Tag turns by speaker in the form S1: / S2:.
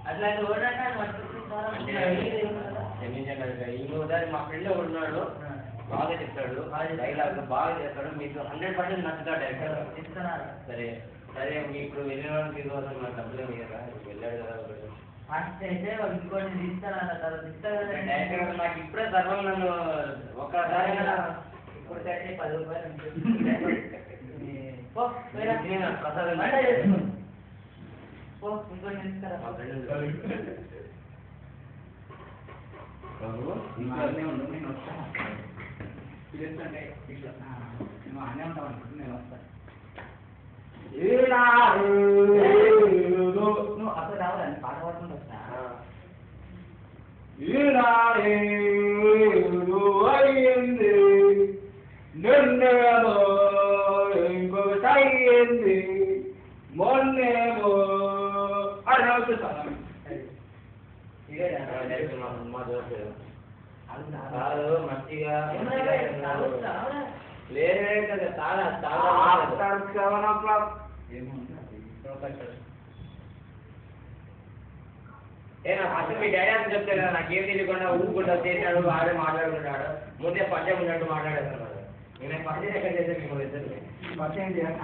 S1: అట్లాంటి
S2: ఇంకోసారి మా ఫ్రెండ్ ఉన్నాడు, బాగా చెప్తాడు, డైలాగ్ బాగా చేస్తాడు, మీకు 100% నచ్చుతాడు డైరెక్టర్. సరే సరే ఇప్పుడు వెళ్ళిన వాళ్ళకి కోసం నాకు డబ్బులు ఏమి కదా, వెళ్ళాడు కదా
S1: అయితే వాళ్ళు ఇంకోటి తీస్తారన్న తర్వాత
S2: డైరెక్టర్ నాకు ఇప్పుడే సర్వం నన్ను ఒక్కసారి
S1: ఇప్పుడు కట్టే 10 రూపాయలు ఇంకోటి తీసుకురా.
S2: మా ఫ్రెండ్
S3: నేను వస్తాను నువ్వు అనే ఉంటావు అనుకుంటు నేను వస్తాను. నువ్వు అసలు రావాలని పాట పాడుకుంటూ వస్తా.
S4: అయింది నిన్నేమో ఇంకొకటి అయ్యింది మొన్నేమో అని అవుతున్నాను.
S2: మా దోస్తు కాదు మంచిగా లేదు కదా, చాలా చాలా
S4: ఆఫ్టర్ 7 o'clock
S2: అసలు మీ డాడీ అని చెప్తే కదా, నాకేం తెలియకుండా ఊరుకుంటా చేశాడు, ఆడే మాట్లాడుకుంటాడు, ముందే పరిచయం ఉన్నట్టు మాట్లాడేస్తున్నాడు. నేను పరిచయం ఎక్కడ చేస్తే మీకు ఇద్దరు
S3: పరిచయం చేయాలి.